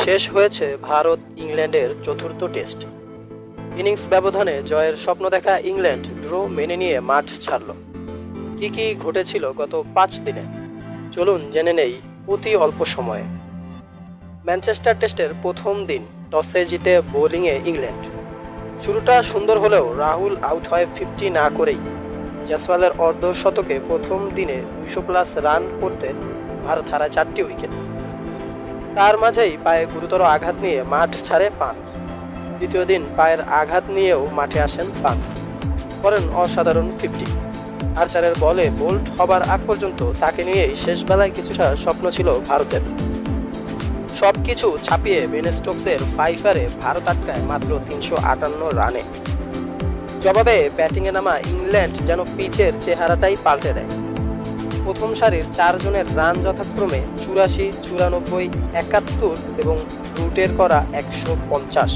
শেষ হয়েছে ভারত ইংল্যান্ডের চতুর্থ টেস্ট। ইনিংস ব্যবধানে জয়ের স্বপ্ন দেখা ইংল্যান্ড ড্র মেনে নিয়ে মাঠ ছাড়ল। কি কি ঘটেছিল গত 5 দিনে, চলুন জেনে নেই অতি অল্প সময়ে। ম্যানচেস্টার টেস্টের প্রথম দিন টসে জিতে বোলিংয়ে ইংল্যান্ড। শুরুটা সুন্দর হলেও রাহুল আউট হয়ে 50 না করেই জয়সওয়ালের অর্ধশতকে প্রথম দিনে 200+ রান করতে ভারত হারায় 4টি উইকেট। তার মাঝেই পায়ে গুরুতর আঘাত নিয়ে মাঠ ছাড়ে পান্থ। দ্বিতীয় দিন পায়ের আঘাত নিয়েও মাঠে আসেন পান্থ, করেন অসাধারণ 50। আর্চারের বলে বোল্ড হবার আগ পর্যন্ত তাকে নিয়েই শেষ বেলায় কিছুটা স্বপ্ন ছিল ভারতের। সবকিছু ছাপিয়ে বেন স্টোকসের ফাইফারে ভারত আটকায় মাত্র 358 রানে। জবাবে ব্যাটিংয়ে নামা ইংল্যান্ড যেন পিচের চেহারাটাই পাল্টে দেয়। প্রথম সারির 4 জনের রান যথাক্রমে 84, 94, 71 এবং রুটের করা 150।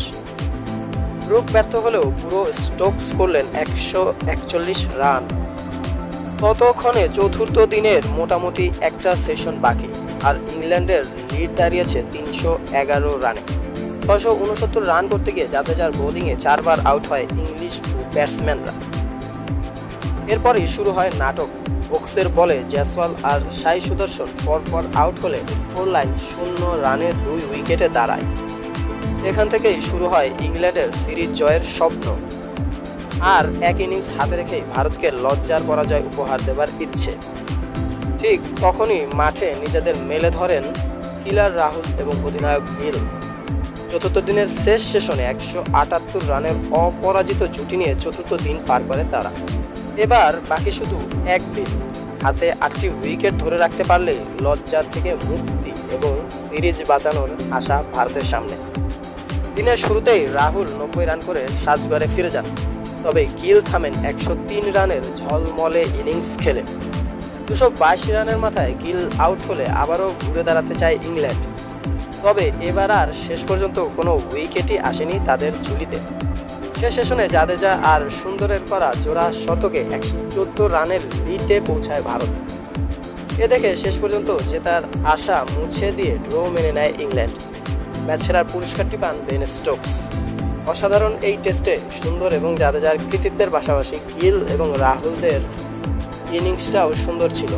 ব্রুক ব্যর্থ হলেও পুরো স্টোকস করলেন 141 রান। ততক্ষণে চতুর্থ দিনের মোটামুটি একটা সেশন বাকি, আর ইংল্যান্ডের লিড দাঁড়িয়েছে 311 রানে। 669 রান করতে গিয়ে জাদেজার বোলিংয়ে 4 বার আউট হয় ইংলিশ ব্যাটসম্যানরা। এরপরই শুরু হয় নাটক। ওকসের বলে জয়সওয়াল আর সাই সুদর্শন পরপর আউট হলে স্কোর লাইন 0 রানে 2 উইকেটে দাঁড়ায়। এখান থেকেই শুরু হয় ইংল্যান্ডের সিরিজ জয়ের স্বপ্ন। আর এক ইনিংস হাতে রেখেই ভারতকে লজ্জার পরাজয় উপহার দেবার ইচ্ছে। ঠিক তখনই মাঠে নিজেদের মেলে ধরেন কিলার রাহুল এবং অধিনায়ক গিল। চতুর্থ দিনের শেষ সেশনে 178 রানের অপরাজিত জুটি নিয়ে চতুর্থ দিন পার করে তারা। এবার বাকি শুধু এক দিন, হাতে 8টি উইকেট ধরে রাখতে পারলে লজ্জার থেকে মুক্তি এবং সিরিজ বাঁচানোর আশা ভারতের সামনে। দিনের শুরুতেই রাহুল 90 রান করে সাজঘরে ফিরে যান, তবে গিল থামেন 103 রানের ঝলমলে ইনিংস খেলে। 222 রানের মাথায় গিল আউট হলে আবারও ঘুরে দাঁড়াতে চায় ইংল্যান্ড, তবে এবার আর শেষ পর্যন্ত কোনো উইকেটই আসেনি তাদের ঝুলিতে। শেষ সেশনে জাদেজা আর সুন্দরের করা জোড়া শতকে 114 রানের লিডে পৌঁছায় ভারত। এ দেখে শেষ পর্যন্ত জেতার আশা মুছে দিয়ে ড্র মেনে নেয় ইংল্যান্ড। ম্যাচ সেরার পুরস্কারটি পান বেন স্টোকস। অসাধারণ এই টেস্টে সুন্দর এবং জাদেজার কৃতিত্বের পাশাপাশি গিল এবং রাহুলদের ইনিংসটাও সুন্দর ছিল।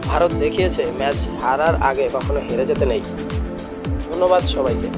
ভারত দেখিয়েছে ম্যাচ হারার আগে কখনো হেরে যেতে নেই। ধন্যবাদ সবাইকে।